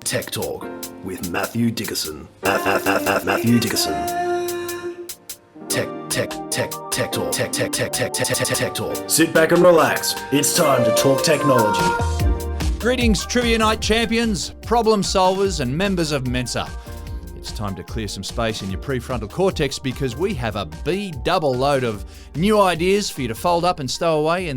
Tech Talk with Matthew Dickerson. Matthew Dickerson. Tech Talk. Sit back and relax. It's time to talk technology. Greetings, Trivia Night champions, problem solvers, and members of Mensa. It's time to clear some space in your prefrontal cortex because we have a double load of new ideas for you to fold up and stow away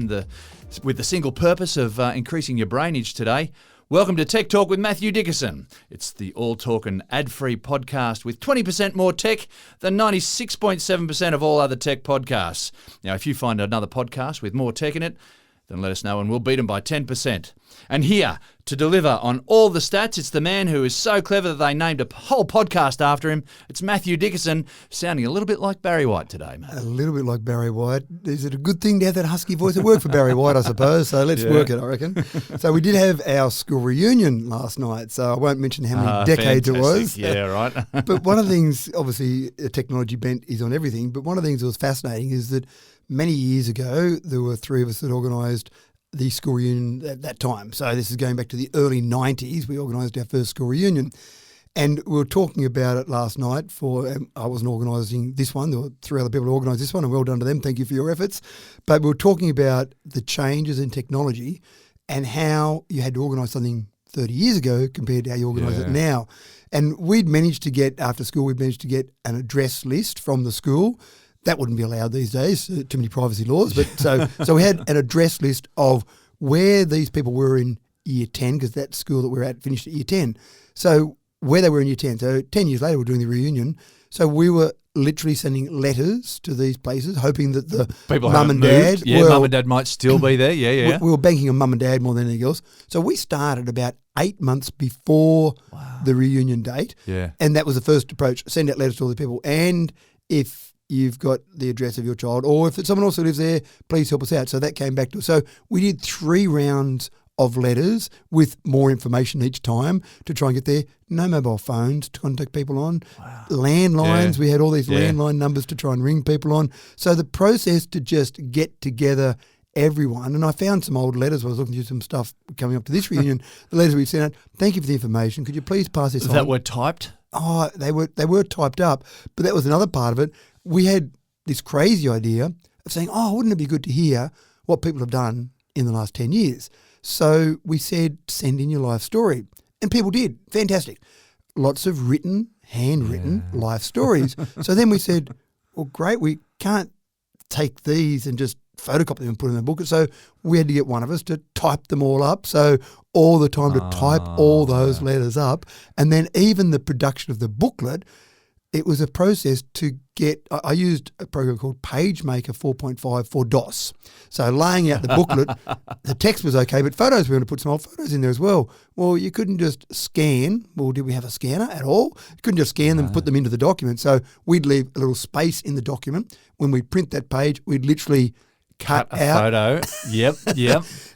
with the single purpose of increasing your brainage today. Welcome to Tech Talk with Matthew Dickerson. It's the all-talk and ad-free podcast with 20% more tech than 96.7% of all other tech podcasts. Now, if you find another podcast with more tech in it, then let us know and we'll beat them by 10%. And here to deliver on all the stats, it's the man who is so clever that they named a whole podcast after him. It's Matthew Dickerson, sounding a little bit like Barry White today, mate. A little bit like Barry White. Is it a good thing to have that husky voice? It worked for Barry White, I suppose, so let's work it, I reckon. So we did have our school reunion last night, so I won't mention how many decades fantastic. It was. Yeah, right. But one of the things, obviously, a technology bent is on everything, but one of the things that was fascinating is that many years ago, there were three of us that organised the school reunion at that time. So this is going back to the early 90s. We organised our first school reunion. And we were talking about it last night I wasn't organising this one. There were three other people who organised this one, and well done to them. Thank you for your efforts. But we were talking about the changes in technology and how you had to organise something 30 years ago compared to how you organise it now. And after school, we'd managed to get an address list from the school. That wouldn't be allowed these days, too many privacy laws. But so we had an address list of where these people were in year 10, because that school that we're at finished at year 10. So where they were in year 10. So 10 years later, we're doing the reunion. So we were literally sending letters to these places, hoping that the people mum and dad... mum and dad might still be there. Yeah. We were banking on mum and dad more than anything else. So we started about 8 months before the reunion date. Yeah. And that was the first approach. Send out letters to all the people. And if you've got the address of your child, or if it's someone else who lives there, please help us out. So that came back to us. So we did 3 rounds of letters with more information each time to try and get there. No mobile phones to contact people on. Wow. Landlines, we had all these landline numbers to try and ring people on. So the process to just get together everyone, and I found some old letters. I was looking through some stuff coming up to this reunion. The letters we sent out, thank you for the information. Could you please pass this on? That were typed? Oh, they were typed up, but that was another part of it. We had this crazy idea of saying, wouldn't it be good to hear what people have done in the last 10 years? So we said, send in your life story. And people did. Fantastic. Lots of handwritten life stories. So then we said, well, great, we can't take these and just photocopy them and put them in a book. So we had to get one of us to type them all up. So all the time to type all those letters up. And then even the production of the booklet, it was a process to get, I used a program called PageMaker 4.5 for DOS. So laying out the booklet, the text was okay, but photos, we were going to put some old photos in there as well. Well, you couldn't just scan. Well, did we have a scanner at all? You couldn't just scan them and put them into the document. So we'd leave a little space in the document. When we print that page, we'd literally cut a out. Photo. Yep.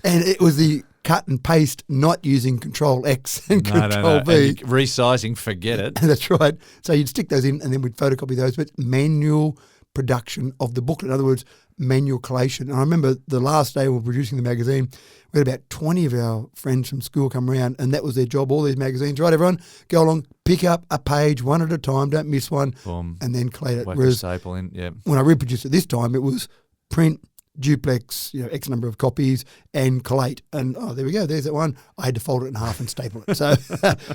And it was the cut and paste, not using Control X and Control V. And resizing, forget it. That's right. So you'd stick those in and then we'd photocopy those, but manual production of the booklet. In other words, manual collation. And I remember the last day we were producing the magazine, we had about 20 of our friends from school come around, and that was their job, all these magazines. Right, everyone, go along, pick up a page one at a time, don't miss one, boom, and then collate it. Whack Whereas a staple in, when I reproduced it this time, it was print, duplex, X number of copies, and collate. And there we go, there's that one. I had to fold it in half and staple it. So,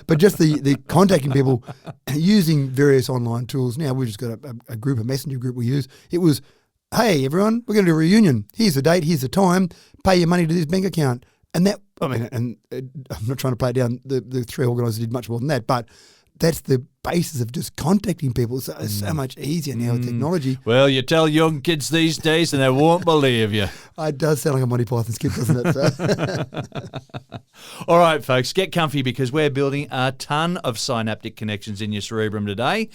but just the contacting people using various online tools. Now we've just got a group, a messenger group we use. It was, hey everyone, we're going to do a reunion. Here's the date, here's the time, pay your money to this bank account. And that, I'm not trying to play down the three organisers did much more than that, but that's the basis of just contacting people. So it's so much easier now with technology. Well, you tell young kids these days and they won't believe you. It does sound like a Monty Python skit, doesn't it? So. All right, folks, get comfy because we're building a ton of synaptic connections in your cerebrum today.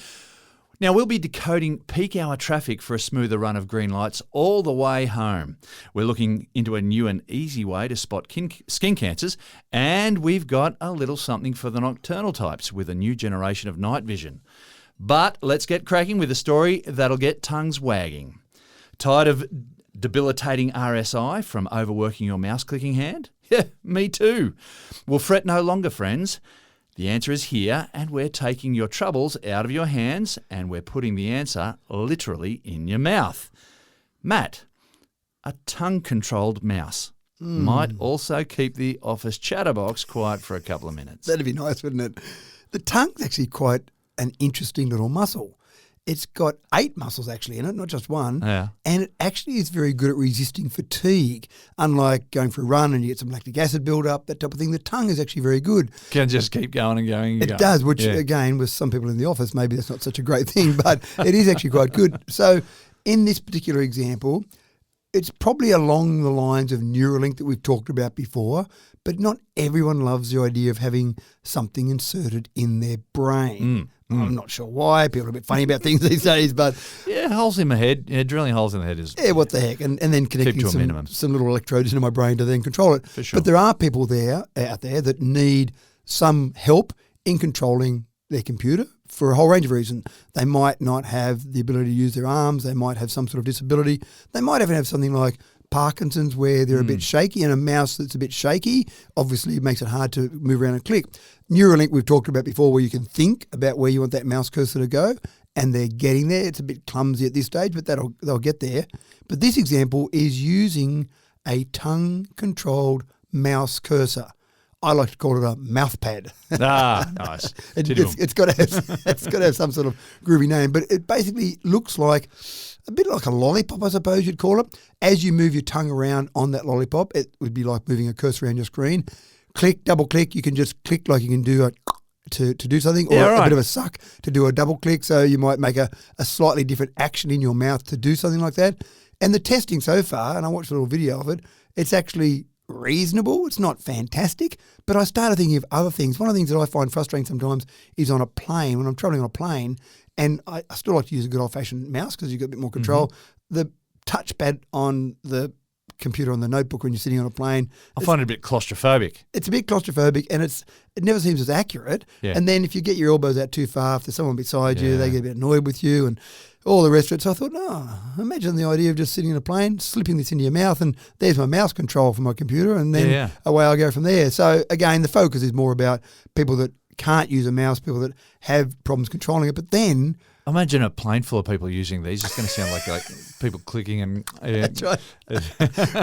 Now, we'll be decoding peak hour traffic for a smoother run of green lights all the way home. We're looking into a new and easy way to spot skin cancers, and we've got a little something for the nocturnal types with a new generation of night vision. But let's get cracking with a story that'll get tongues wagging. Tired of debilitating RSI from overworking your mouse-clicking hand? Yeah, me too. Well, fret no longer, friends. The answer is here, and we're taking your troubles out of your hands, and we're putting the answer literally in your mouth. Matt, a tongue-controlled mouse might also keep the office chatterbox quiet for a couple of minutes. That'd be nice, wouldn't it? The tongue's actually quite an interesting little muscle. It's got 8 muscles actually in it, not just one. Yeah. And it actually is very good at resisting fatigue. Unlike going for a run and you get some lactic acid build-up, that type of thing, the tongue is actually very good. Can just keep going and going and It going. does, which Yeah. again, with some people in the office, maybe that's not such a great thing, but it is actually quite good. So in this particular example, it's probably along the lines of Neuralink that we've talked about before, but not everyone loves the idea of having something inserted in their brain. I'm not sure why. People are a bit funny about things these days, but Yeah, holes in my head. Yeah, drilling holes in the head is... yeah, what the heck? And then connecting to a minimum. some little electrodes into my brain to then control it. For sure. But there are people out there that need some help in controlling their computer for a whole range of reasons. They might not have the ability to use their arms. They might have some sort of disability. They might even have something like Parkinson's where they're a bit shaky, and a mouse that's a bit shaky obviously makes it hard to move around and click. Neuralink we've talked about before, where you can think about where you want that mouse cursor to go, and they're getting there. It's a bit clumsy at this stage, but they'll get there. But this example is using a tongue-controlled mouse cursor. I like to call it a MouthPad. Ah, nice. It's got to have some sort of groovy name, but it basically looks like a bit like a lollipop, I suppose you'd call it. As you move your tongue around on that lollipop, it would be like moving a cursor around your screen. Click, double click. You can just click like you can do to do something, or a bit of a suck to do a double click. So you might make a slightly different action in your mouth to do something like that. And the testing so far, and I watched a little video of it, it's actually reasonable. It's not fantastic, but I started thinking of other things. One of the things that I find frustrating sometimes is on a plane, when I'm traveling on a plane, and I still like to use a good old-fashioned mouse because you've got a bit more control. The touchpad on the computer on the notebook when you're sitting on a plane, I find it a bit claustrophobic. it's a bit claustrophobic, and it never seems as accurate. Yeah. And then if you get your elbows out too far, if there's someone beside you, they get a bit annoyed with you and all the rest of it. So I thought, imagine the idea of just sitting in a plane, slipping this into your mouth, and there's my mouse control for my computer, and then away I go from there. So again, the focus is more about people that can't use a mouse, people that have problems controlling it. But then Imagine a plane full of people using these. It's going to sound like people clicking and... That's right.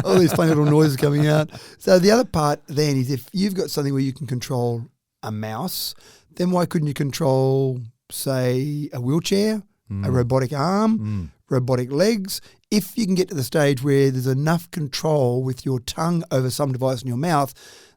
All these funny little noises coming out. So the other part then is if you've got something where you can control a mouse, then why couldn't you control, say, a wheelchair, a robotic arm, robotic legs? If you can get to the stage where there's enough control with your tongue over some device in your mouth,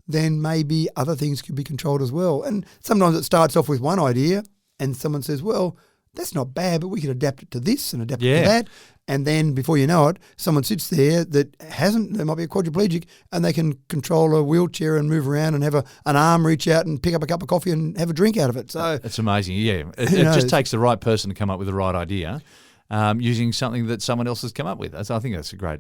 then maybe other things could be controlled as well. And sometimes it starts off with one idea and someone says, well, that's not bad, but we could adapt it to this and adapt it to that. And then before you know it, someone sits there that they might be a quadriplegic, and they can control a wheelchair and move around and have an arm reach out and pick up a cup of coffee and have a drink out of it. So it's amazing. Yeah. It just takes the right person to come up with the right idea using something that someone else has come up with. I think that's a great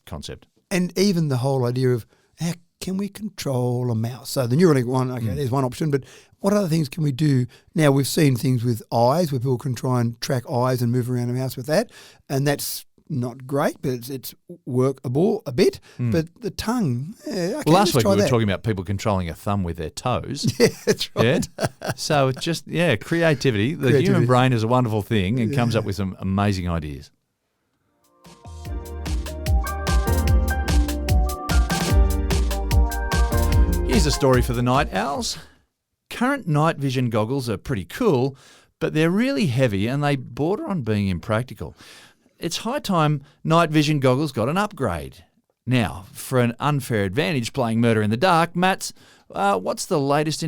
concept. And even the whole idea of how can we control a mouse? So the Neuralink one, there's one option, but what other things can we do? Now, we've seen things with eyes where people can try and track eyes and move around a mouse with that, and that's not great, but it's workable a bit. But the tongue, last week we were talking about people controlling a thumb with their toes. Yeah, that's right. Yeah? So it's just, creativity. The human brain is a wonderful thing and comes up with some amazing ideas. Here's a story for the night owls. Current night vision goggles are pretty cool, but they're really heavy and they border on being impractical. It's high time night vision goggles got an upgrade. Now, for an unfair advantage playing Murder in the Dark, Matt, what's the latest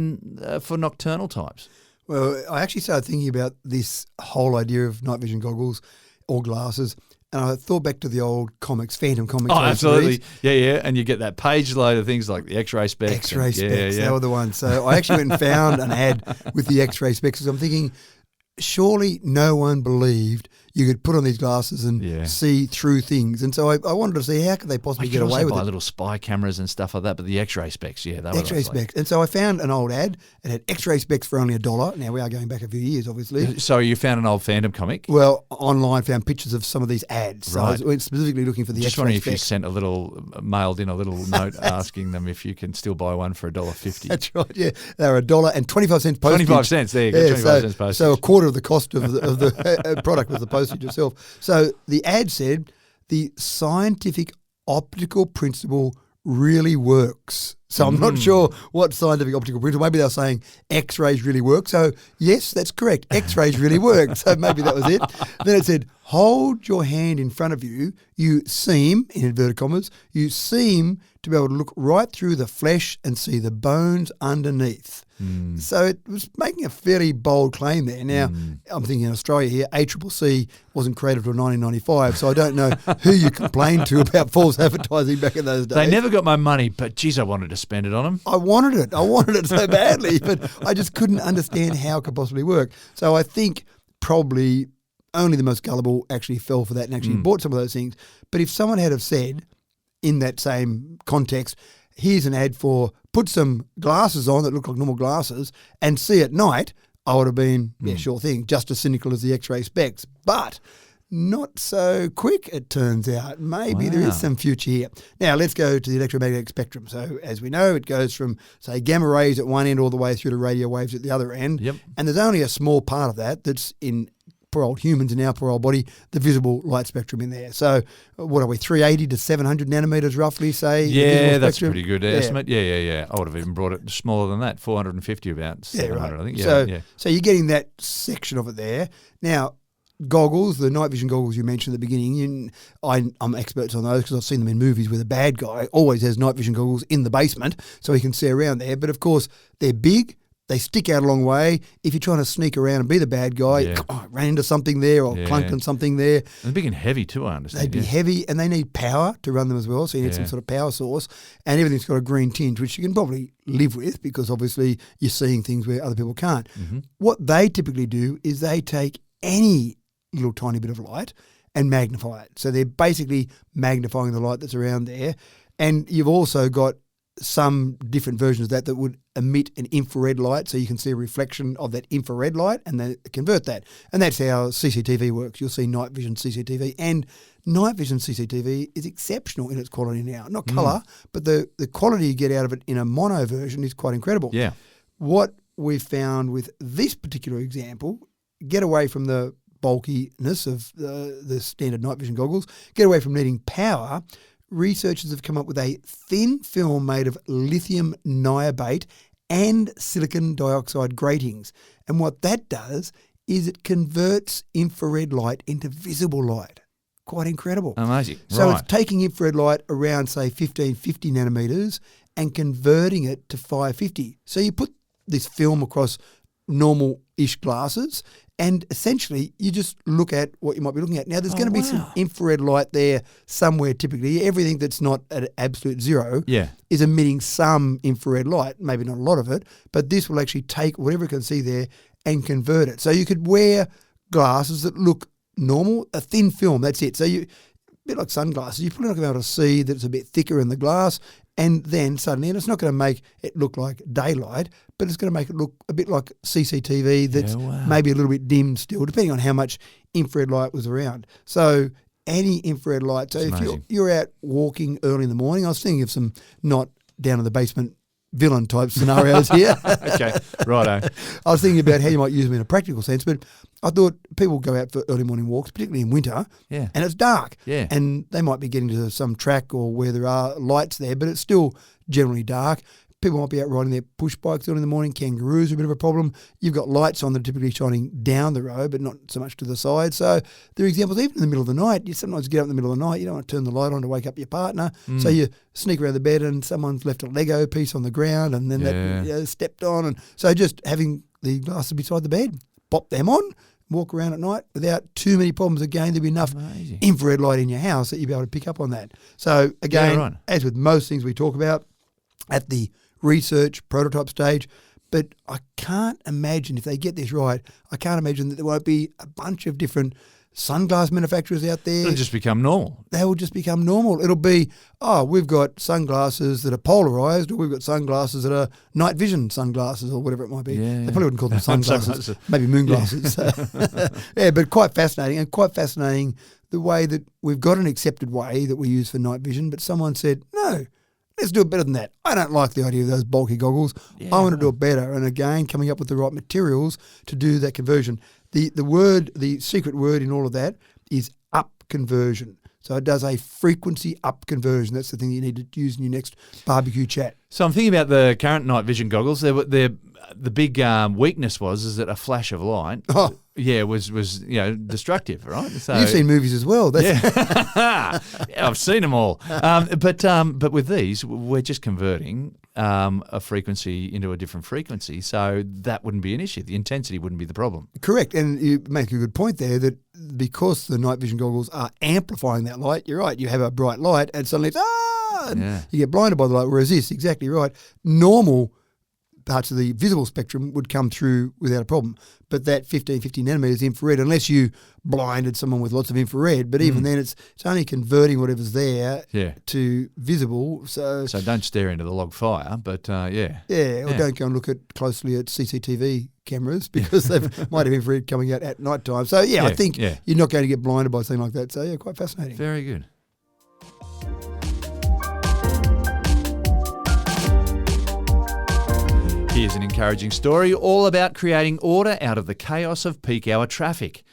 for nocturnal types? Well, I actually started thinking about this whole idea of night vision goggles or glasses, and I thought back to the old comics, Phantom comics. Oh, absolutely. Yeah. And you get that page load of things like the X-ray specs. X-ray specs, they were the ones. So I actually went and found an ad with the X-ray specs. So I'm thinking, surely no one believed you could put on these glasses and see through things. And so I wanted to see how could they possibly get away with it. Buy little spy cameras and stuff like that, but the X-ray specs, they were X-ray specs. And so I found an old ad. It had X-ray specs for only $1. Now we are going back a few years, obviously. So you found an old Fandom comic? Well, online found pictures of some of these ads. So I went specifically looking for the Just X-ray wondering specs. if you mailed in a little note asking them if you can still buy one for $1.50. That's right, yeah. They were $1.25 postage. 25 cents, there you go, 25 cents postage. So a quarter of the cost of the product was the postage itself. So the ad said, the scientific optical principle really works. So I'm not sure what scientific optical principle. Maybe they're saying X-rays really work. So yes, that's correct. X-rays really work. So maybe that was it. Then it said, hold your hand in front of you. You seem, in inverted commas, you seem to be able to look right through the flesh and see the bones underneath. So it was making a fairly bold claim there. Now, I'm thinking in Australia here, ACCC wasn't created until 1995, so I don't know who you complained to about false advertising back in those days. They never got my money, but geez, I wanted to spend it on them. I wanted it so badly, but I just couldn't understand how it could possibly work. So I think probably only the most gullible actually fell for that and actually bought some of those things. But if someone had have said in that same context, here's an ad for put some glasses on that look like normal glasses and see at night, I would have been, sure thing, just as cynical as the X-ray specs. But not so quick, it turns out. Maybe there is some future here. Now, let's go to the electromagnetic spectrum. So, as we know, it goes from, say, gamma rays at one end all the way through to radio waves at the other end. Yep. And there's only a small part of that that's in poor old humans in our poor old body, the visible light spectrum in there. So what are we, 380 to 700 nanometers roughly, say? Yeah, that's a pretty good estimate. Yeah. I would have even brought it smaller than that, 450 about 700, I think. So you're getting that section of it there. Now, goggles, the night vision goggles you mentioned at the beginning, I'm experts on those because I've seen them in movies where the bad guy always has night vision goggles in the basement so he can see around there. But, of course, they're big. They stick out a long way. If you're trying to sneak around and be the bad guy, run into something there or clunk on something there. And they're big and heavy too, I understand. They'd be heavy and they need power to run them as well. So you need some sort of power source. And everything's got a green tinge, which you can probably live with because obviously you're seeing things where other people can't. What they typically do is they take any little tiny bit of light and magnify it. So they're basically magnifying the light that's around there. And you've also got some different versions of that would emit an infrared light, so you can see a reflection of that infrared light and they convert that. And that's how CCTV works. You'll see night vision CCTV, and night vision CCTV is exceptional in its quality now. Not colour, but the quality you get out of it in a mono version is quite incredible. Yeah. What we've found with this particular example, get away from the bulkiness of the standard night vision goggles, get away from needing power. Researchers have come up with a thin film made of lithium niobate and silicon dioxide gratings. And what that does is it converts infrared light into visible light. Quite incredible. Amazing. So it's taking infrared light around, say, 1550 nanometers and converting it to 550. So you put this film across normal-ish glasses and essentially you just look at what you might be looking at. Now, there's going to be some infrared light there somewhere typically. Everything that's not at absolute zero is emitting some infrared light, maybe not a lot of it, but this will actually take whatever it can see there and convert it. So you could wear glasses that look normal, a thin film, that's it. So a bit like sunglasses, you're probably not going to be able to see that it's a bit thicker in the glass, and then suddenly, and it's not going to make it look like daylight, but it's going to make it look a bit like CCTV that's maybe a little bit dim still, depending on how much infrared light was around. So any infrared light. So if you're out walking early in the morning, I was thinking of some not down in the basement villain type scenarios here. Okay, righto. I was thinking about how you might use them in a practical sense, but I thought people go out for early morning walks, particularly in winter, and it's dark. Yeah. And they might be getting to some track or where there are lights there, but it's still generally dark. People might be out riding their push bikes early in the morning. Kangaroos are a bit of a problem. You've got lights on that are typically shining down the road, but not so much to the side. So there are examples, even in the middle of the night. You sometimes get up in the middle of the night. You don't want to turn the light on to wake up your partner. So you sneak around the bed and someone's left a Lego piece on the ground and then that stepped on. And so just having the glasses beside the bed, pop them on, walk around at night without too many problems. Again, there'll be enough infrared light in your house that you'll be able to pick up on that. So again, as with most things we talk about at the research prototype stage, but I can't imagine if they get this right, I can't imagine that there won't be a bunch of different sunglass manufacturers out there. It'll just become normal. They will just become normal. It'll be, we've got sunglasses that are polarized, or we've got sunglasses that are night vision sunglasses, or whatever it might be. Yeah. They probably wouldn't call them sunglasses, maybe moon glasses. Yeah, but quite fascinating the way that we've got an accepted way that we use for night vision, but someone said, no, let's do it better than that. I don't like the idea of those bulky goggles. I want to do it better. And again, coming up with the right materials to do that conversion. The secret word in all of that is up conversion. So it does a frequency up conversion. That's the thing you need to use in your next barbecue chat. So I'm thinking about the current night vision goggles. The big weakness is that a flash of light, was destructive, right? So, you've seen movies as well. Yeah, I've seen them all. But with these, we're just converting a frequency into a different frequency, so that wouldn't be an issue. The intensity wouldn't be the problem. Correct, and you make a good point there that because the night vision goggles are amplifying that light, you're right. You have a bright light, and suddenly it's you get blinded by the light. Whereas this, exactly right, normal parts of the visible spectrum would come through without a problem. But that 50 nanometers infrared, unless you blinded someone with lots of infrared, but even then it's only converting whatever's there to visible. So don't stare into the log fire, but or don't go and look closely at CCTV cameras because they might have infrared coming out at night time. So I think you're not going to get blinded by something like that. So quite fascinating. Very good. Here's an encouraging story all about creating order out of the chaos of peak hour traffic.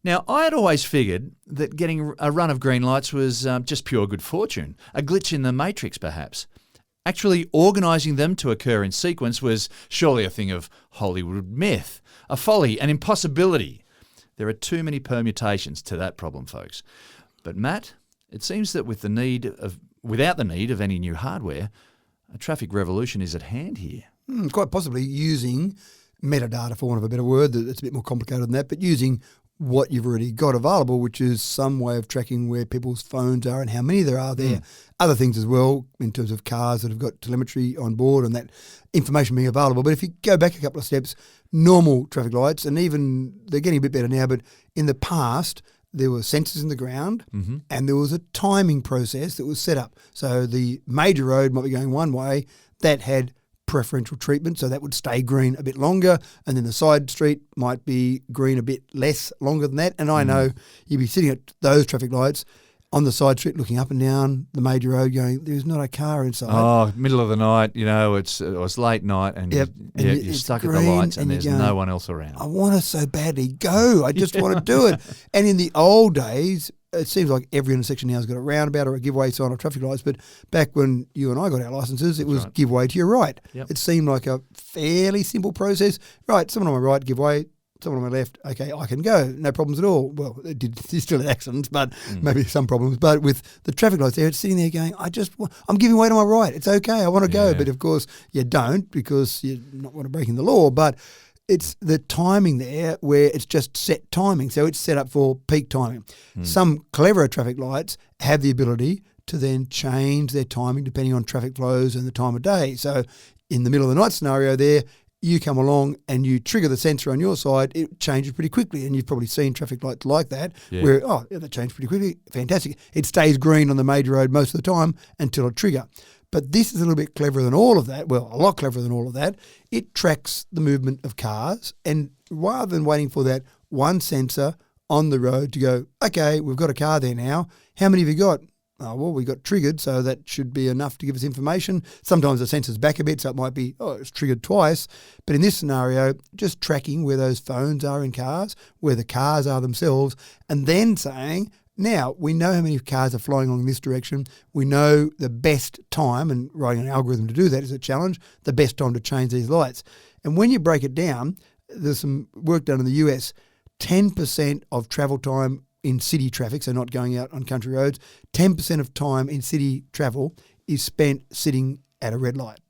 Now, I had always figured that getting a run of green lights was just pure good fortune, a glitch in the matrix perhaps. Actually organising them to occur in sequence was surely a thing of Hollywood myth, a folly, an impossibility. There are too many permutations to that problem, folks. But Matt, it seems that without the need of any new hardware, a traffic revolution is at hand here. Quite possibly using metadata, for want of a better word, that's a bit more complicated than that, but using what you've already got available, which is some way of tracking where people's phones are and how many there are there. Other things as well, in terms of cars that have got telemetry on board and that information being available. But if you go back a couple of steps, normal traffic lights, and even they're getting a bit better now, but in the past, there were sensors in the ground and there was a timing process that was set up. So the major road might be going one way, that had preferential treatment, so that would stay green a bit longer, and then the side street might be green a bit less longer than that. And I know you'd be sitting at those traffic lights on the side street looking up and down the major road going, there's not a car inside. Oh, middle of the night, it was late night and you're stuck at the lights and there's no one else around. I want to so badly go. I just want to do it. And in the old days, it seems like every intersection now has got a roundabout or a giveaway sign or traffic lights, but back when you and I got our licences, it was give way to your right. It seemed like a fairly simple process. Right, someone on my right, give way, someone on my left, okay, I can go, no problems at all. Well, it still had accidents, but maybe some problems. But with the traffic lights there, it's sitting there going, I'm giving way to my right. It's okay, I want to go. But of course, you don't because you're not want to breaking the law. But it's the timing there where it's just set timing. So it's set up for peak timing. Some cleverer traffic lights have the ability to then change their timing depending on traffic flows and the time of day. So in the middle of the night scenario there, you come along and you trigger the sensor on your side, it changes pretty quickly. And you've probably seen traffic lights like that where, that changed pretty quickly. Fantastic. It stays green on the major road most of the time until a trigger. But this is a little bit cleverer than all of that. Well, a lot cleverer than all of that. It tracks the movement of cars. And rather than waiting for that one sensor on the road to go, okay, we've got a car there now. How many have you got? Oh, well, we got triggered, so that should be enough to give us information. Sometimes the sensor's back a bit, so it might be, it's triggered twice. But in this scenario, just tracking where those phones are in cars, where the cars are themselves, and then saying, now, we know how many cars are flying along this direction. We know the best time, and writing an algorithm to do that is a challenge, the best time to change these lights. And when you break it down, there's some work done in the US, 10% of travel time in city traffic, so not going out on country roads, 10% of time in city travel is spent sitting at a red light.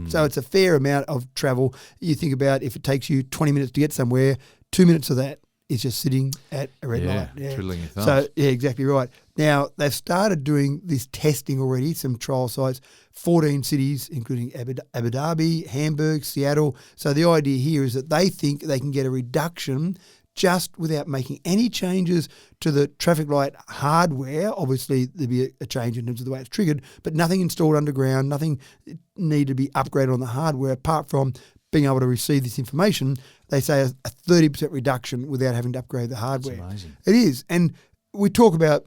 So it's a fair amount of travel. You think about if it takes you 20 minutes to get somewhere, 2 minutes of that is just sitting at a red light. Twiddling your thumbs. So, exactly right. Now, they've started doing this testing already, some trial sites, 14 cities, including Abu Dhabi, Hamburg, Seattle. So the idea here is that they think they can get a reduction just without making any changes to the traffic light hardware. Obviously, there'd be a change in terms of the way it's triggered, but nothing installed underground, nothing needed to be upgraded on the hardware apart from being able to receive this information. They say a 30% reduction without having to upgrade the hardware. That's amazing. It is. And we talk about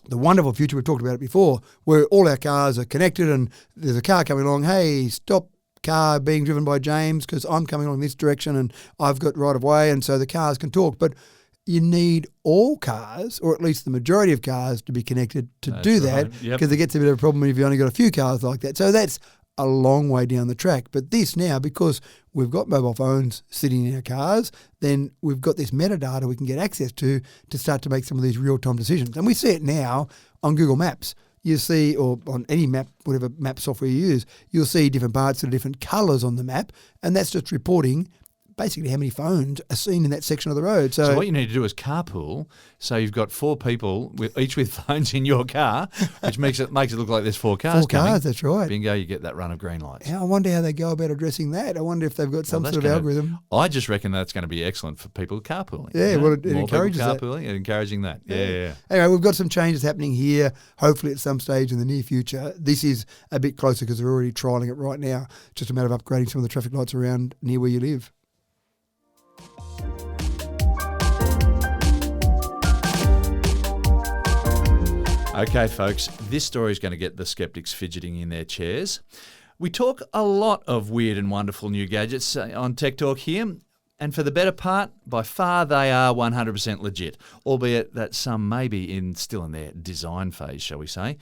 the wonderful future, we've talked about it before, where all our cars are connected and there's a car coming along, hey, stop car being driven by James because I'm coming along this direction and I've got right of way, and so the cars can talk. But you need all cars, or at least the majority of cars, to be connected to do that, because it gets a bit of a problem if you've only got a few cars like that. So that's a long way down the track. But this now, because we've got mobile phones sitting in our cars, then we've got this metadata we can get access to start to make some of these real-time decisions. And we see it now on Google Maps. You see, or on any map, whatever map software you use, you'll see different parts that are different colours on the map, and that's just reporting basically how many phones are seen in that section of the road. So what you need to do is carpool. So you've got 4 people, each with phones in your car, which makes it look like there's 4 cars coming. 4 cars, that's right. Bingo, you get that run of green lights. Yeah, I wonder how they go about addressing that. I wonder if they've got some sort of algorithm. I just reckon that's going to be excellent for people carpooling. Yeah, well, it encourages carpooling and encouraging that. Yeah. Anyway, we've got some changes happening here, hopefully at some stage in the near future. This is a bit closer because they're already trialling it right now. Just a matter of upgrading some of the traffic lights around near where you live. Okay, folks, this story is going to get the skeptics fidgeting in their chairs. We talk a lot of weird and wonderful new gadgets on Tech Talk here, and for the better part, by far they are 100% legit, albeit that some may be still in their design phase, shall we say.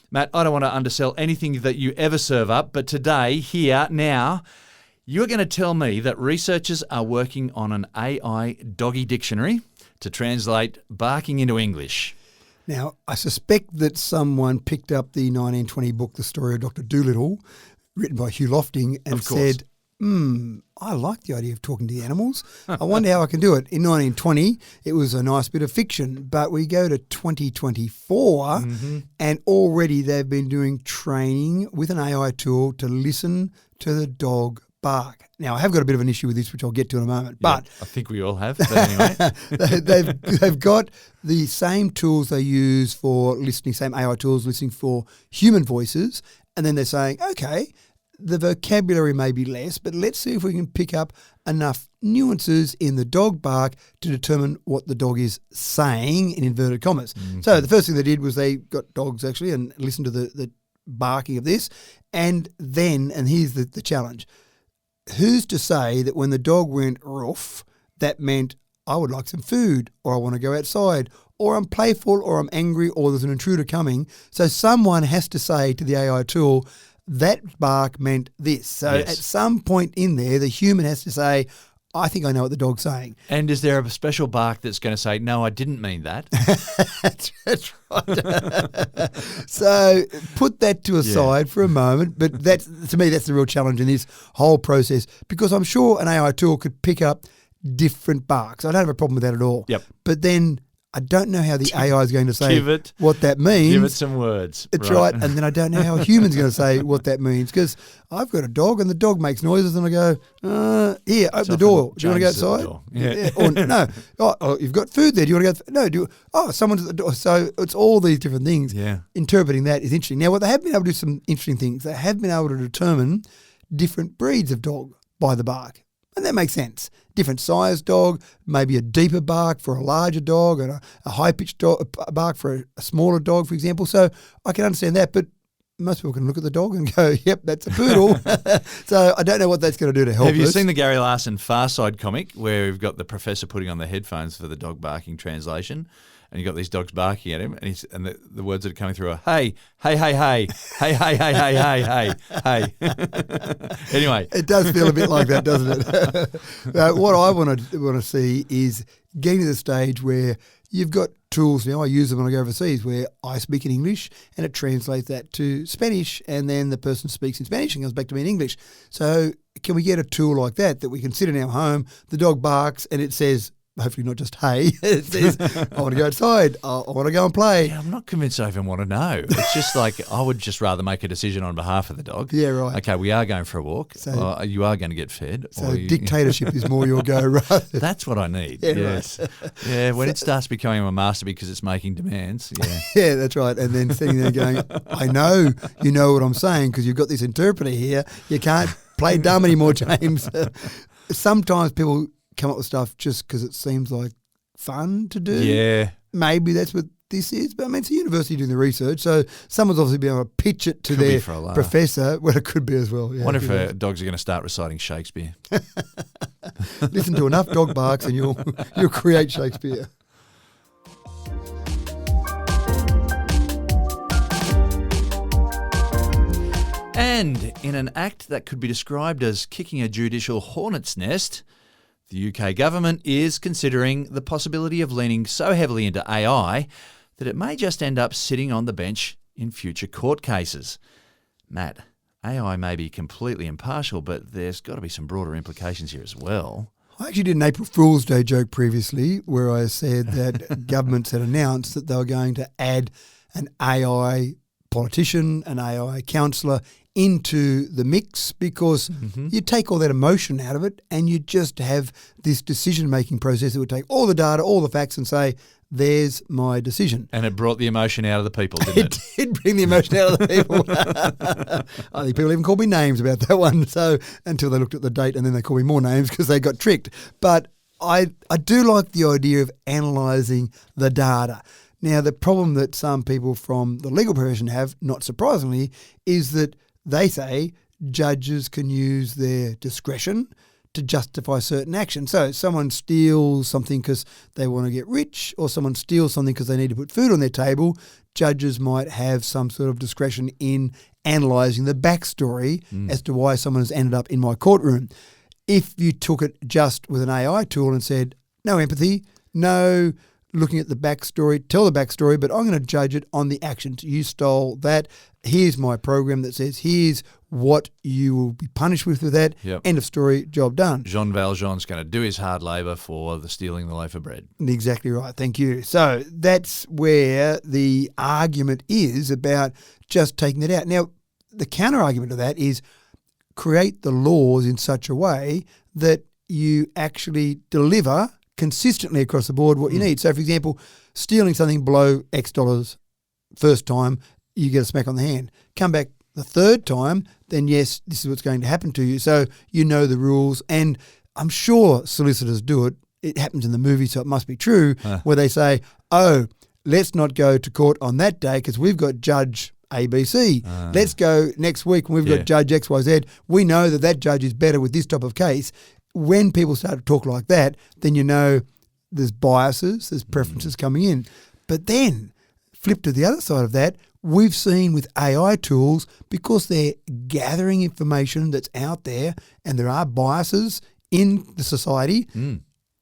Matt, I don't want to undersell anything that you ever serve up, but today, here, now, you're going to tell me that researchers are working on an AI doggy dictionary to translate barking into English. Now, I suspect that someone picked up the 1920 book, The Story of Dr. Dolittle, written by Hugh Lofting, and said, I like the idea of talking to the animals. I wonder how I can do it. In 1920, it was a nice bit of fiction, but we go to 2024 and already they've been doing training with an AI tool to listen to the dog bark. Now, I have got a bit of an issue with this, which I'll get to in a moment. But I think we all have, but anyway. they've got the same tools they use for listening, same AI tools listening for human voices, and then they're saying, okay, the vocabulary may be less, but let's see if we can pick up enough nuances in the dog bark to determine what the dog is saying, in inverted commas. So the first thing they did was they got dogs actually and listened to the barking of this, and then, and here's the challenge, who's to say that when the dog went roof, that meant I would like some food, or I want to go outside, or I'm playful, or I'm angry, or there's an intruder coming. So someone has to say to the AI tool, that bark meant this. So at some point in there, the human has to say, I think I know what the dog's saying. And is there a special bark that's going to say, no, I didn't mean that? That's right. So put that to a side for a moment. But to me, that's the real challenge in this whole process, because I'm sure an AI tool could pick up different barks. I don't have a problem with that at all. Yep. But then I don't know how the AI is going to say what that means. Give it some words. That's right. And then I don't know how a human's going to say what that means, because I've got a dog and the dog makes noises and I go, here, open the door. Do you want to go outside? Yeah. Or no. Oh, you've got food there. Do you want to go? No. Someone's at the door. So it's all these different things. Yeah. Interpreting that is interesting. Now, what they have been able to do some interesting things. They have been able to determine different breeds of dog by the bark. And that makes sense. Different size dog, maybe a deeper bark for a larger dog, and a high-pitched bark for a smaller dog, for example. So I can understand that, but most people can look at the dog and go, yep, that's a poodle. So I don't know what that's going to do to help us. Have you seen the Gary Larson Far Side comic where we've got the professor putting on the headphones for the dog barking translation? And you've got these dogs barking at him, and the words that are coming through are, hey, hey, hey, hey, hey, hey, hey, hey, hey, hey, hey. Anyway. It does feel a bit like that, doesn't it? What I want to see is getting to the stage where you've got tools now, I use them when I go overseas, where I speak in English and it translates that to Spanish, and then the person speaks in Spanish and comes back to me in English. So can we get a tool like that we can sit in our home, the dog barks and it says hopefully not just hey. It says, I want to go outside. I want to go and play. Yeah, I'm not convinced I even want to know. It's just like I would just rather make a decision on behalf of the dog. Yeah, right. Okay, we are going for a walk. So- You are going to get fed. So dictatorship is more your go, rather. That's what I need. Yeah, yes. Yeah, when it starts becoming a master because it's making demands. Yeah. Yeah, that's right. And then sitting there going, I know you know what I'm saying because you've got this interpreter here. You can't play dumb anymore, James. Sometimes people come up with stuff just because it seems like fun to do. Yeah. Maybe that's what this is. But I mean, it's a university doing the research, so someone's obviously been able to pitch it to Could be their for a laugh. professor. Well, it could be as well. Yeah, Wonder if who knows? dogs are going to start reciting Shakespeare. Listen to enough dog barks and you'll create Shakespeare. And in an act that could be described as kicking a judicial hornet's nest, the UK government is considering the possibility of leaning so heavily into AI that it may just end up sitting on the bench in future court cases. Matt, AI may be completely impartial, but there's got to be some broader implications here as well. I actually did an April Fool's Day joke previously where I said that governments had announced that they were going to add an AI politician, an AI counsellor into the mix because you take all that emotion out of it and you just have this decision-making process that would take all the data, all the facts and say, there's my decision. And it brought the emotion out of the people, didn't it? It did bring the emotion out of the people. I think people even called me names about that one. So until they looked at the date and then they called me more names because they got tricked. But I do like the idea of analysing the data. Now, the problem that some people from the legal profession have, not surprisingly, is that they say judges can use their discretion to justify certain actions. So someone steals something because they want to get rich, or someone steals something because they need to put food on their table, judges might have some sort of discretion in analysing the backstory as to why someone has ended up in my courtroom. If you took it just with an AI tool and said, no empathy, no looking at the backstory, tell the backstory, but I'm going to judge it on the actions. You stole that. Here's my program that says, here's what you will be punished with that. Yep. End of story, job done. Jean Valjean's going to do his hard labour for the stealing the loaf of bread. Exactly right. Thank you. So that's where the argument is about just taking it out. Now, the counter argument to that is create the laws in such a way that you actually deliver consistently across the board what you need. So, for example, stealing something below X dollars first time, you get a smack on the hand. Come back the third time, then yes, this is what's going to happen to you. So you know the rules. And I'm sure solicitors do it. It happens in the movie, so it must be true, where they say, oh, let's not go to court on that day because we've got Judge ABC. Let's go next week when we've got Judge XYZ. We know that judge is better with this type of case. When people start to talk like that, then you know there's biases, there's preferences coming in. But then, flip to the other side of that, we've seen with AI tools, because they're gathering information that's out there and there are biases in the society,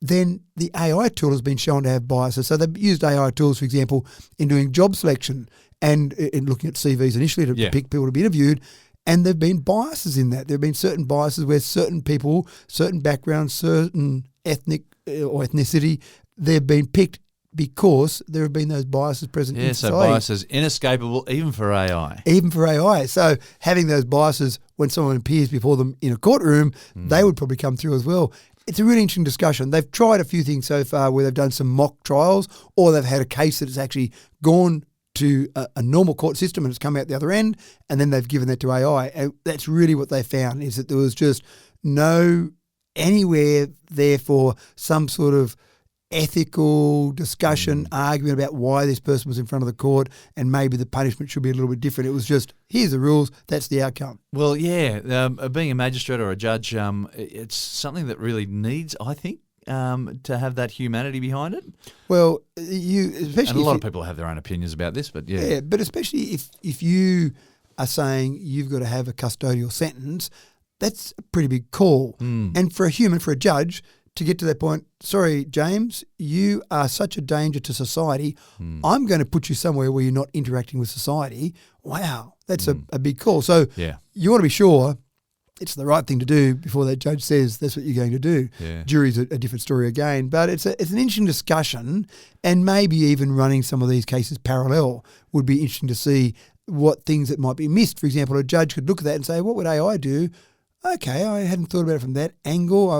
then the AI tool has been shown to have biases. So they've used AI tools, for example, in doing job selection and in looking at CVs initially to pick people to be interviewed. And there have been biases in that. There have been certain biases where certain people, certain backgrounds, certain ethnic or ethnicity, they've been picked because there have been those biases present in society. So biases inescapable even for AI. Even for AI. So having those biases when someone appears before them in a courtroom, they would probably come through as well. It's a really interesting discussion. They've tried a few things so far where they've done some mock trials, or they've had a case that has actually gone to a normal court system and it's come out the other end, and then they've given that to AI. And that's really what they found, is that there was just no anywhere there for some sort of ethical discussion, argument about why this person was in front of the court and maybe the punishment should be a little bit different. It was just, here's the rules, that's the outcome. Well, being a magistrate or a judge, it's something that really needs, I think, to have that humanity behind it. Well, especially, and a lot of people have their own opinions about this, but yeah, but especially if you are saying you've got to have a custodial sentence, that's a pretty big call. And for a human, for a judge, to get to that point, sorry, James, you are such a danger to society. I'm going to put you somewhere where you're not interacting with society. Wow, that's a big call. So you want to be sure it's the right thing to do before that judge says that's what you're going to do. Yeah. Jury's a different story again. But it's an interesting discussion, and maybe even running some of these cases parallel would be interesting to see what things that might be missed. For example, a judge could look at that and say, what would AI do? Okay, I hadn't thought about it from that angle.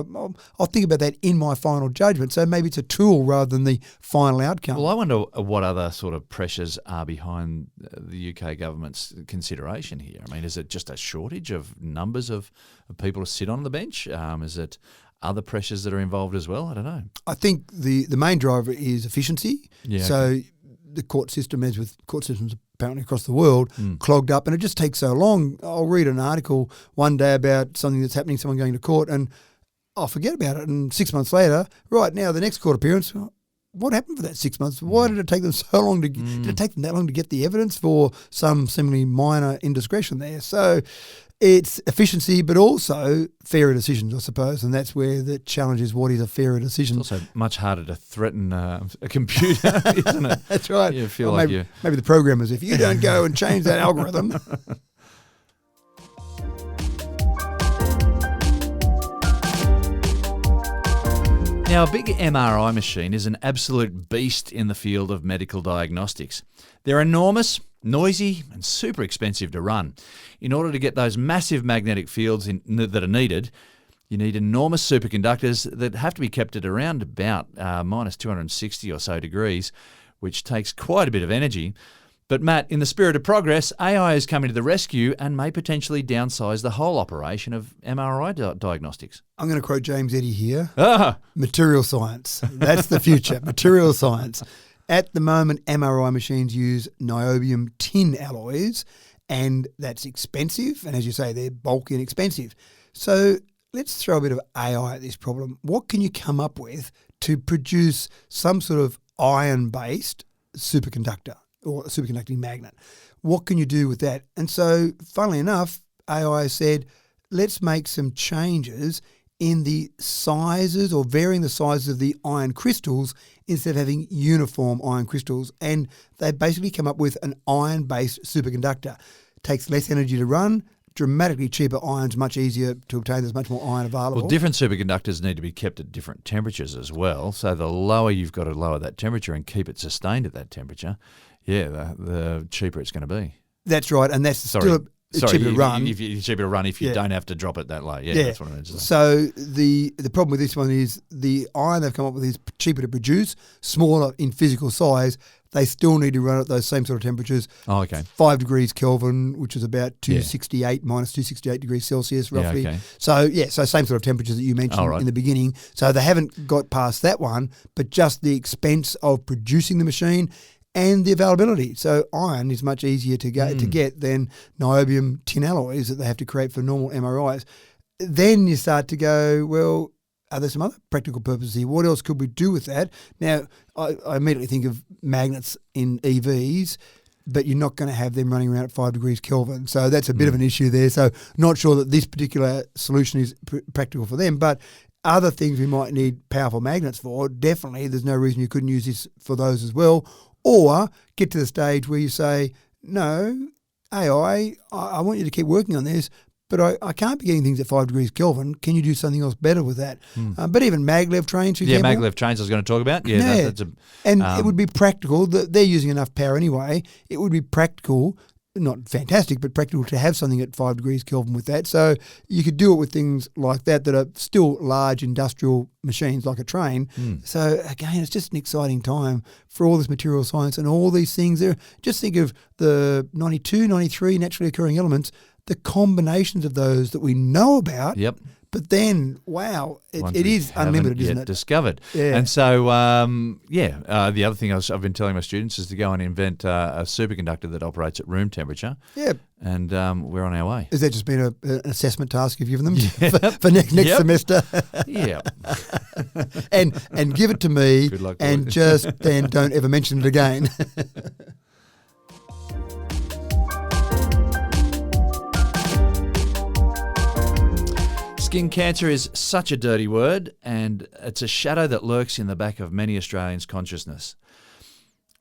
I'll think about that in my final judgment. So maybe it's a tool rather than the final outcome. Well, I wonder what other sort of pressures are behind the UK government's consideration here. I mean, is it just a shortage of numbers of people to sit on the bench? Is it other pressures that are involved as well? I don't know. I think the main driver is efficiency. Yeah, so the court system, as with court systems apparently across the world, clogged up, and it just takes so long. I'll read an article one day about something that's happening, someone going to court, and I'll forget about it. And 6 months later, right now, the next court appearance, what happened for that 6 months? Why did it take them so long to? Did it take them that long to get the evidence for some seemingly minor indiscretion there? So it's efficiency, but also fairer decisions, I suppose, and that's where the challenge is. What is a fairer decision? It's also much harder to threaten a computer, isn't it? That's right. You feel like maybe the programmers, if you don't go and change that algorithm. Now, a big MRI machine is an absolute beast in the field of medical diagnostics. They're enormous, noisy, and super expensive to run. In order to get those massive magnetic fields that are needed, you need enormous superconductors that have to be kept at around about minus 260 or so degrees, which takes quite a bit of energy. But Matt, in the spirit of progress, AI is coming to the rescue and may potentially downsize the whole operation of MRI diagnostics. I'm going to quote James Eddy here. Ah. Material science. That's the future. Material science. At the moment, MRI machines use niobium tin alloys, and that's expensive. And as you say, they're bulky and expensive. So let's throw a bit of AI at this problem. What can you come up with to produce some sort of iron-based superconductor or a superconducting magnet? What can you do with that? And so, funnily enough, AI said, let's make some changes in the sizes or varying the sizes of the iron crystals instead of having uniform iron crystals. And they basically come up with an iron-based superconductor. It takes less energy to run, dramatically cheaper iron's much easier to obtain. There's much more iron available. Well, different superconductors need to be kept at different temperatures as well. So the lower you've got to lower that temperature and keep it sustained at that temperature, the cheaper it's going to be. That's right, and that's still cheaper to run. It's cheaper to run if you don't have to drop it that low. Yeah, that's what I meant to say. So the problem with this one is the iron they've come up with is cheaper to produce, smaller in physical size. They still need to run at those same sort of temperatures. Oh, okay. 5 degrees Kelvin, which is about 268, minus 268 degrees Celsius roughly. Yeah, okay. So same sort of temperatures that you mentioned in the beginning. So they haven't got past that one, but just the expense of producing the machine and the availability. So iron is much easier to get than niobium tin alloys that they have to create for normal MRIs. Then you start to go, well, are there some other practical purposes here? What else could we do with that? Now, I immediately think of magnets in EVs, but you're not going to have them running around at 5 degrees Kelvin. So that's a bit of an issue there. So not sure that this particular solution is practical for them, but other things we might need powerful magnets for, definitely there's no reason you couldn't use this for those as well. Or get to the stage where you say, no, AI, I want you to keep working on this, but I can't be getting things at 5 degrees Kelvin. Can you do something else better with that? But even maglev trains, for example. Yeah, maglev trains I was going to talk about. It would be practical. They're using enough power anyway. It would be practical, not fantastic, but practical to have something at 5 degrees Kelvin with that. So you could do it with things like that are still large industrial machines like a train. So again, it's just an exciting time for all this material science and all these things there. Just think of the 92, 93 naturally occurring elements, the combinations of those that we know about. Yep. But then, wow, it is unlimited, isn't it? Discovered. Yeah. And so, the other thing I've been telling my students is to go and invent a superconductor that operates at room temperature. Yep. And we're on our way. Has that just been an assessment task you've given them for next semester? Yeah. and give it to me. Good luck, and just then don't ever mention it again. Skin cancer is such a dirty word, and it's a shadow that lurks in the back of many Australians' consciousness.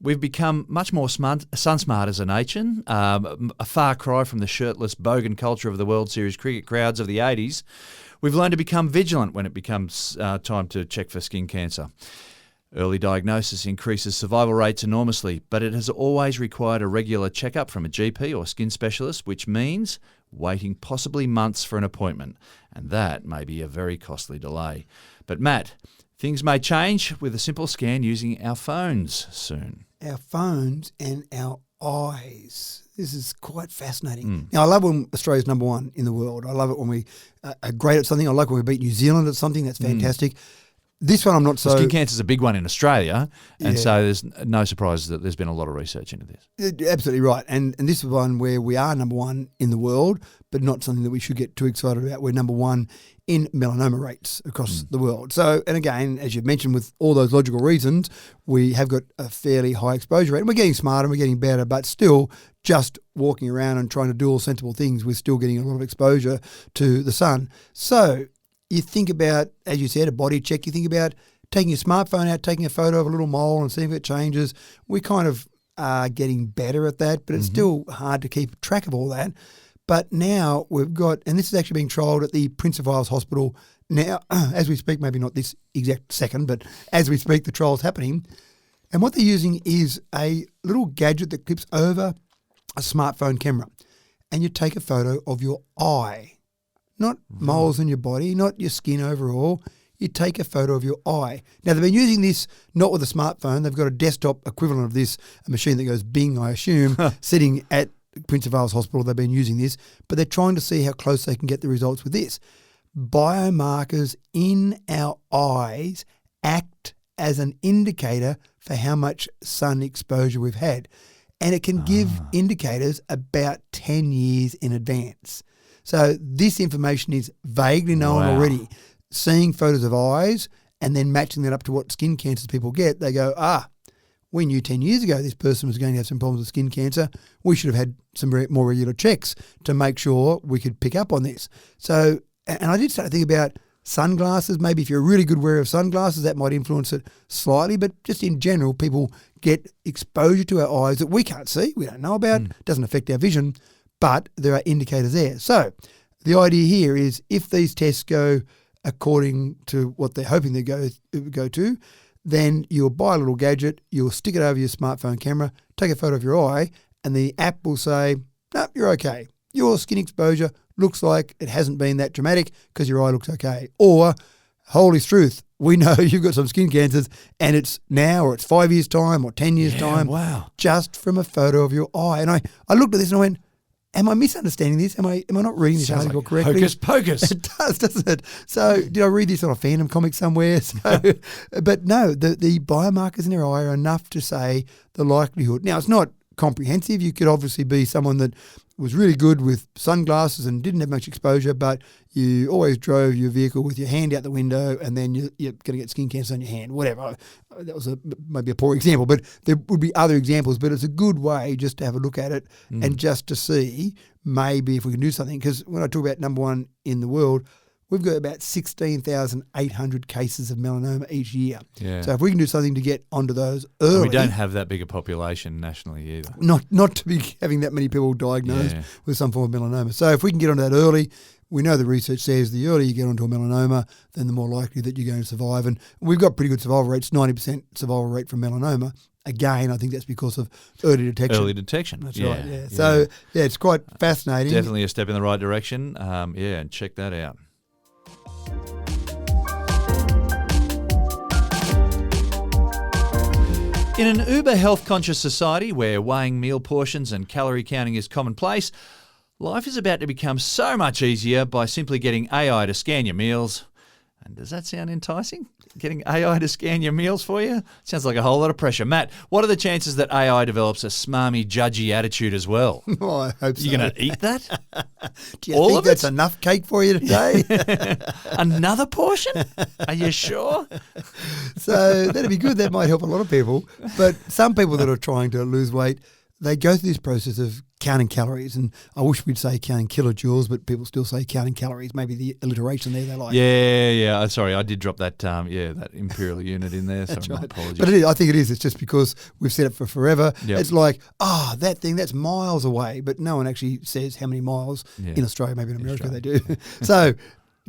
We've become much more sun-smart as a nation, a far cry from the shirtless bogan culture of the World Series cricket crowds of the 80s. We've learned to become vigilant when it becomes time to check for skin cancer. Early diagnosis increases survival rates enormously, but it has always required a regular checkup from a GP or skin specialist, which means waiting possibly months for an appointment, and that may be a very costly delay. But Matt, things may change with a simple scan using our phones soon. Our phones and our eyes. This is quite fascinating. Now, I love when Australia's number one in the world. I love it when we are great at something. I like when we beat New Zealand at something. That's fantastic. This one I'm not so... Skin cancer is a big one in Australia, and so there's no surprise that there's been a lot of research into this. Absolutely right. And this is one where we are number one in the world, but not something that we should get too excited about. We're number one in melanoma rates across the world. So, and again, as you've mentioned, with all those logical reasons, we have got a fairly high exposure rate. And we're getting smarter and we're getting better, but still just walking around and trying to do all sensible things, we're still getting a lot of exposure to the sun. So you think about, as you said, a body check. You think about taking your smartphone out, taking a photo of a little mole and seeing if it changes. We kind of are getting better at that, but it's still hard to keep track of all that. But now we've got, and this is actually being trialled at the Prince of Wales Hospital now, as we speak, maybe not this exact second, but as we speak, the trial's happening. And what they're using is a little gadget that clips over a smartphone camera, and you take a photo of your eye. Not moles in your body, not your skin overall. You take a photo of your eye. Now, they've been using this not with a smartphone. They've got a desktop equivalent of this, a machine that goes bing, I assume, sitting at Prince of Wales Hospital. They've been using this, but they're trying to see how close they can get the results with this. Biomarkers in our eyes act as an indicator for how much sun exposure we've had. And it can give indicators about 10 years in advance. So this information is vaguely known already. Seeing photos of eyes and then matching that up to what skin cancers people get, they go, we knew 10 years ago this person was going to have some problems with skin cancer. We should have had some more regular checks to make sure we could pick up on this. So, and I did start to think about sunglasses. Maybe if you're a really good wearer of sunglasses, that might influence it slightly. But just in general, people get exposure to our eyes that we can't see, we don't know about, doesn't affect our vision, but there are indicators there. So the idea here is if these tests go according to what they're hoping they go to, then you'll buy a little gadget, you'll stick it over your smartphone camera, take a photo of your eye, and the app will say, no, you're okay. Your skin exposure looks like it hasn't been that dramatic because your eye looks okay. Or, holy truth, we know you've got some skin cancers and it's now or it's 5 years' time or 10 years' time. Wow. Just from a photo of your eye. And I looked at this and I went, am I misunderstanding this? Am I not reading this article correctly? Hocus pocus. It does, doesn't it? So did I read this on a fandom comic somewhere? So, but no, the biomarkers in your eye are enough to say the likelihood. Now, it's not comprehensive. You could obviously be someone that was really good with sunglasses and didn't have much exposure, but you always drove your vehicle with your hand out the window and then you're going to get skin cancer on your hand, whatever. That was maybe a poor example, but there would be other examples. But it's a good way just to have a look at it and just to see maybe if we can do something. Because when I talk about number one in the world, we've got about 16,800 cases of melanoma each year. Yeah. So if we can do something to get onto those early. And we don't have that big a population nationally either. Not to be having that many people diagnosed with some form of melanoma. So if we can get onto that early, we know the research says the earlier you get onto a melanoma, then the more likely that you're going to survive. And we've got pretty good survival rates, 90% survival rate from melanoma. Again, I think that's because of early detection. Early detection. That's right, yeah. So, it's quite fascinating. Definitely a step in the right direction. And check that out. In an uber health-conscious society where weighing meal portions and calorie counting is commonplace, life is about to become so much easier by simply getting AI to scan your meals. And does that sound enticing? Getting AI to scan your meals for you? Sounds like a whole lot of pressure. Matt, what are the chances that AI develops a smarmy, judgy attitude as well? Oh, I hope so. You going to eat that? Do you think that's enough cake for you today? Another portion? Are you sure? So that'd be good. That might help a lot of people. But some people that are trying to lose weight they go through this process of counting calories, and I wish we'd say counting kilojoules, but people still say counting calories. Maybe the alliteration there they like. Yeah. Sorry, I did drop that. That imperial unit in there. So That's my right. apologies. But I think it is. It's just because we've said it for forever. Yep. It's like, that thing, that's miles away, but no one actually says how many miles in Australia. Maybe in America they do. So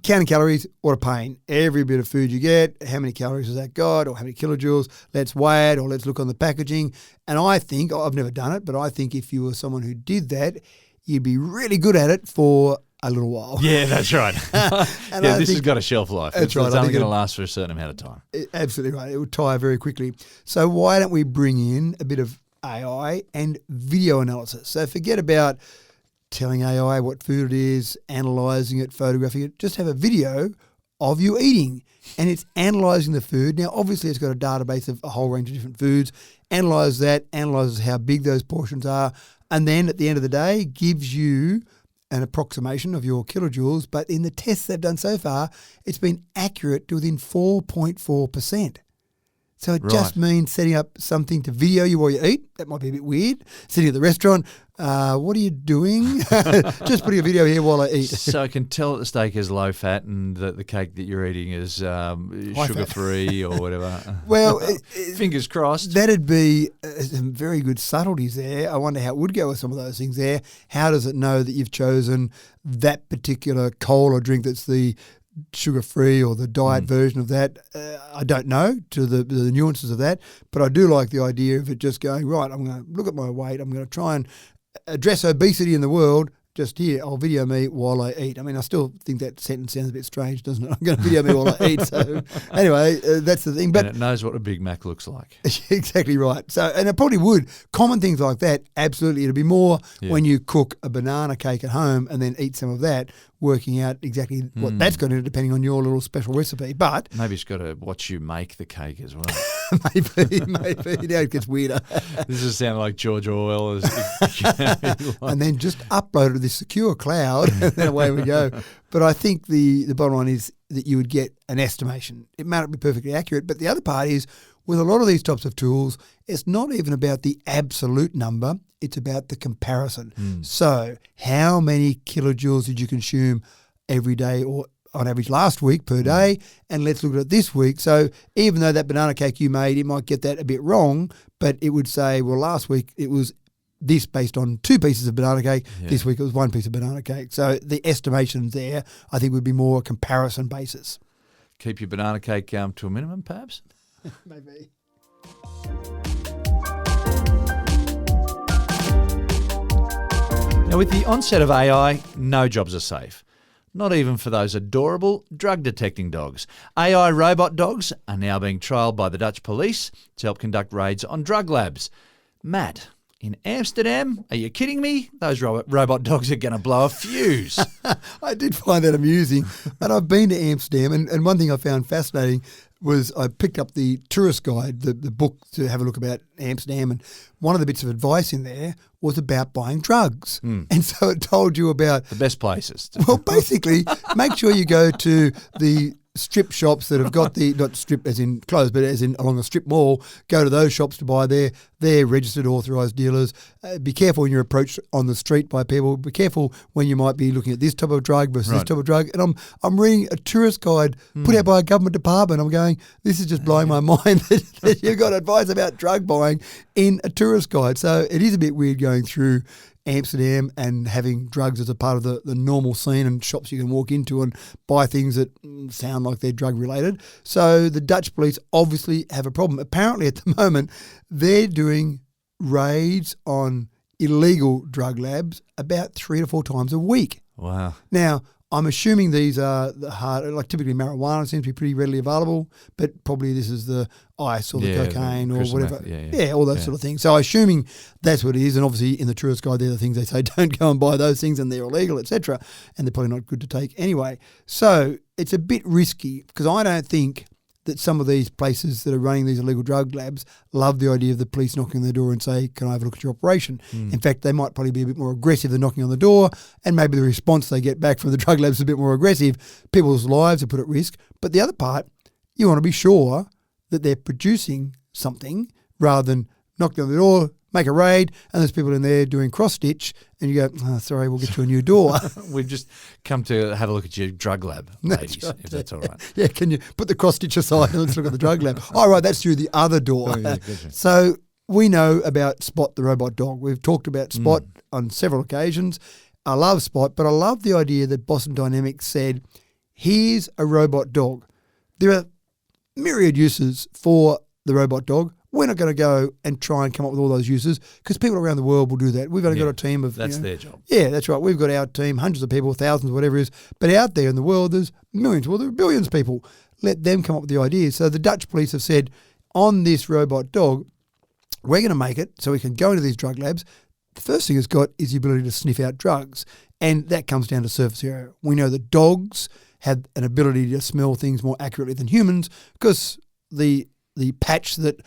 counting calories, what a pain. Every bit of food you get, how many calories has that got, or how many kilojoules, let's weigh it, or let's look on the packaging. And I think, I've never done it, but I think if you were someone who did that, you'd be really good at it for a little while. Yeah, that's right. This has got a shelf life. That's right. It's only going to last for a certain amount of time. Absolutely right. It would tire very quickly. So why don't we bring in a bit of AI and video analysis? So forget about telling AI what food it is, analysing it, photographing it. Just have a video of you eating, and it's analysing the food. Now, obviously, it's got a database of a whole range of different foods. Analyse that, analyses how big those portions are, and then at the end of the day, gives you an approximation of your kilojoules. But in the tests they've done so far, it's been accurate to within 4.4%. So it just means setting up something to video you while you eat. That might be a bit weird. Sitting at the restaurant, what are you doing? Just putting a video here while I eat. So I can tell that the steak is low fat and that the cake that you're eating is sugar-free or whatever. Well, fingers crossed. That'd be some very good subtleties there. I wonder how it would go with some of those things there. How does it know that you've chosen that particular cola drink that's the sugar-free or the diet version of that? I don't know to the nuances of that, but I do like the idea of it just going, right, I'm going to look at my weight, I'm going to try and address obesity in the world. Just here, I'll video me while I eat. I mean, I still think that sentence sounds a bit strange, doesn't it? I'm going to video me while I eat. So anyway, that's the thing. But and it knows what a Big Mac looks like. Exactly right. So, and it probably would. Common things like that, absolutely. It'll be more when you cook a banana cake at home and then eat some of that, working out exactly what that's going to do depending on your little special recipe. But maybe it's got to watch you make the cake as well. maybe. Now it gets weirder. This is sounding like George Orwell. And then just upload it to this secure cloud, and then away we go. But I think the bottom line is that you would get an estimation. It may not be perfectly accurate, but the other part is with a lot of these types of tools, it's not even about the absolute number. It's about the comparison. So how many kilojoules did you consume every day or on average last week per day? And let's look at it this week. So even though that banana cake you made, it might get that a bit wrong, but it would say, well, last week it was this based on 2 pieces of banana cake. This week it was 1 piece of banana cake. So the estimations there, I think, would be more a comparison basis. Keep your banana cake to a minimum, perhaps? Maybe. Now, with the onset of AI, no jobs are safe. Not even for those adorable drug-detecting dogs. AI robot dogs are now being trialled by the Dutch police to help conduct raids on drug labs. Matt, in Amsterdam, are you kidding me? Those robot dogs are going to blow a fuse. I did find that amusing. And I've been to Amsterdam, and one thing I found fascinating was I picked up the tourist guide, the book to have a look about Amsterdam, and one of the bits of advice in there was about buying drugs. And so it told you about the best places. Well, basically, make sure you go to the strip shops that have got the, not strip as in clothes, but as in along a strip mall. Go to those shops to buy there. They're registered, authorised dealers. Be careful when you're approached on the street by people. Be careful when you might be looking at this type of drug versus this type of drug. And I'm reading a tourist guide put out by a government department. I'm going, this is just blowing my mind that you've got advice about drug buying in a tourist guide. So it is a bit weird going through Amsterdam and having drugs as a part of the normal scene and shops you can walk into and buy things that sound like they're drug related. So the Dutch police obviously have a problem. Apparently at the moment they're doing raids on illegal drug labs about 3 to 4 times a week. Wow. Now, I'm assuming these are the hard, like typically marijuana seems to be pretty readily available, but probably this is the ice or the cocaine or whatever. All those sort of things. So I'm assuming that's what it is. And obviously in the tourist guide, they're the things they say, don't go and buy those things and they're illegal, etc. And they're probably not good to take anyway. So it's a bit risky because I don't think that some of these places that are running these illegal drug labs love the idea of the police knocking on their door and say, can I have a look at your operation? In fact, they might probably be a bit more aggressive than knocking on the door, and maybe the response they get back from the drug labs is a bit more aggressive. People's lives are put at risk. But the other part, you want to be sure that they're producing something rather than knocking on the door, make a raid, and there's people in there doing cross-stitch, and you go, oh, sorry, we'll get you a new door. We've just come to have a look at your drug lab, ladies, if that's all right. Yeah, can you put the cross-stitch aside and let's look at the drug lab? Oh, right, that's through the other door. Oh, yeah, gotcha. So we know about Spot the robot dog. We've talked about Spot on several occasions. I love Spot, but I love the idea that Boston Dynamics said, here's a robot dog. There are myriad uses for the robot dog. We're not going to go and try and come up with all those uses because people around the world will do that. We've only got a team of... That's their job. Yeah, that's right. We've got our team, hundreds of people, thousands, whatever it is. But out there in the world, there's millions, well, there are billions of people. Let them come up with the ideas. So the Dutch police have said, on this robot dog, we're going to make it so we can go into these drug labs. The first thing it's got is the ability to sniff out drugs. And that comes down to surface area. We know that dogs have an ability to smell things more accurately than humans because the patch that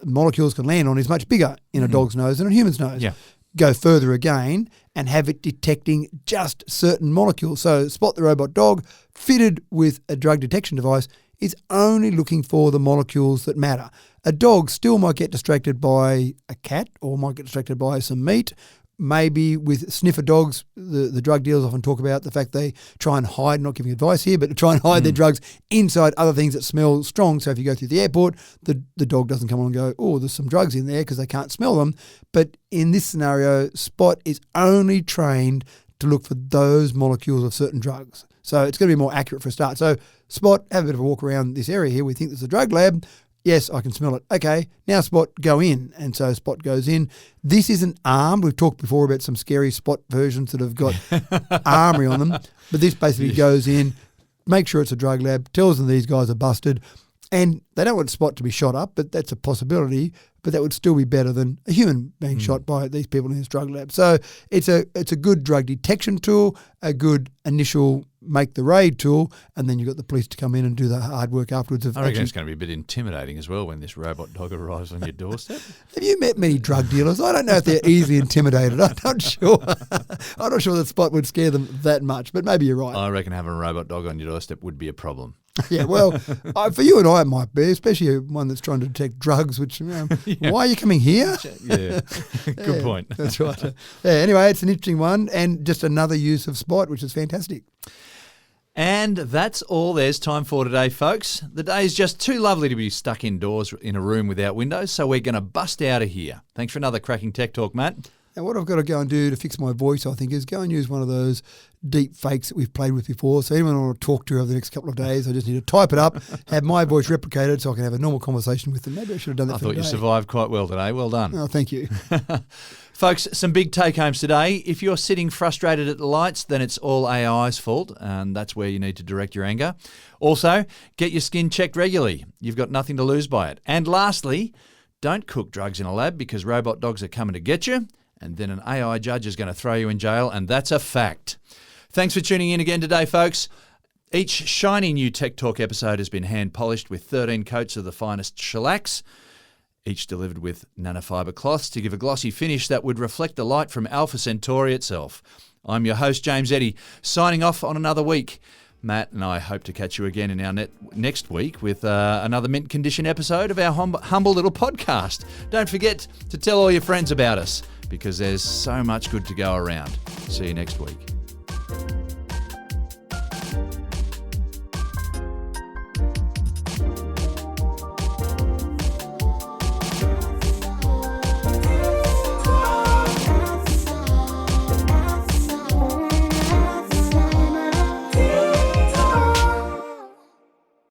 molecules can land on is much bigger in a dog's nose than a human's nose. Yeah. Go further again and have it detecting just certain molecules. So Spot the robot dog, fitted with a drug detection device, is only looking for the molecules that matter. A dog still might get distracted by a cat or might get distracted by some meat. Maybe with sniffer dogs, the drug dealers often talk about the fact they try and hide, not giving advice here, but try and hide their drugs inside other things that smell strong. So if you go through the airport, the dog doesn't come along and go, oh, there's some drugs in there because they can't smell them. But in this scenario, Spot is only trained to look for those molecules of certain drugs. So it's going to be more accurate for a start. So Spot, have a bit of a walk around this area here. We think there's a drug lab. Yes, I can smell it. Okay, now Spot, go in. And so Spot goes in. This isn't armed. We've talked before about some scary Spot versions that have got armory on them. But this basically goes in, makes sure it's a drug lab, tells them these guys are busted. And they don't want Spot to be shot up, but that's a possibility. But that would still be better than a human being shot by these people in this drug lab. So it's a good drug detection tool, a good initial make the raid tool, and then you've got the police to come in and do the hard work afterwards. I reckon it's going to be a bit intimidating as well when this robot dog arrives on your doorstep. Have you met many drug dealers? I don't know if they're easily intimidated. I'm not sure. I'm not sure that Spot would scare them that much, but maybe you're right. I reckon having a robot dog on your doorstep would be a problem. Yeah, well, for you and I it might be, especially one that's trying to detect drugs, which, why are you coming here? Yeah, good point. That's right. Anyway, it's an interesting one and just another use of Spot, which is fantastic. And that's all there's time for today, folks. The day is just too lovely to be stuck indoors in a room without windows, so we're going to bust out of here. Thanks for another cracking Tech Talk, Matt. And what I've got to go and do to fix my voice, I think, is go and use one of those deep fakes that we've played with before. So anyone I want to talk to over the next couple of days, I just need to type it up, have my voice replicated so I can have a normal conversation with them. Maybe I should have done that for today. I thought you survived quite well today. Well done. Oh, thank you. Folks, some big take-homes today. If you're sitting frustrated at the lights, then it's all AI's fault, and that's where you need to direct your anger. Also, get your skin checked regularly. You've got nothing to lose by it. And lastly, don't cook drugs in a lab because robot dogs are coming to get you, and then an AI judge is going to throw you in jail, and that's a fact. Thanks for tuning in again today, folks. Each shiny new Tech Talk episode has been hand-polished with 13 coats of the finest shellacs, each delivered with nanofibre cloths to give a glossy finish that would reflect the light from Alpha Centauri itself. I'm your host, James Eddy, signing off on another week. Matt and I hope to catch you again in our next week with another mint condition episode of our humble little podcast. Don't forget to tell all your friends about us because there's so much good to go around. See you next week.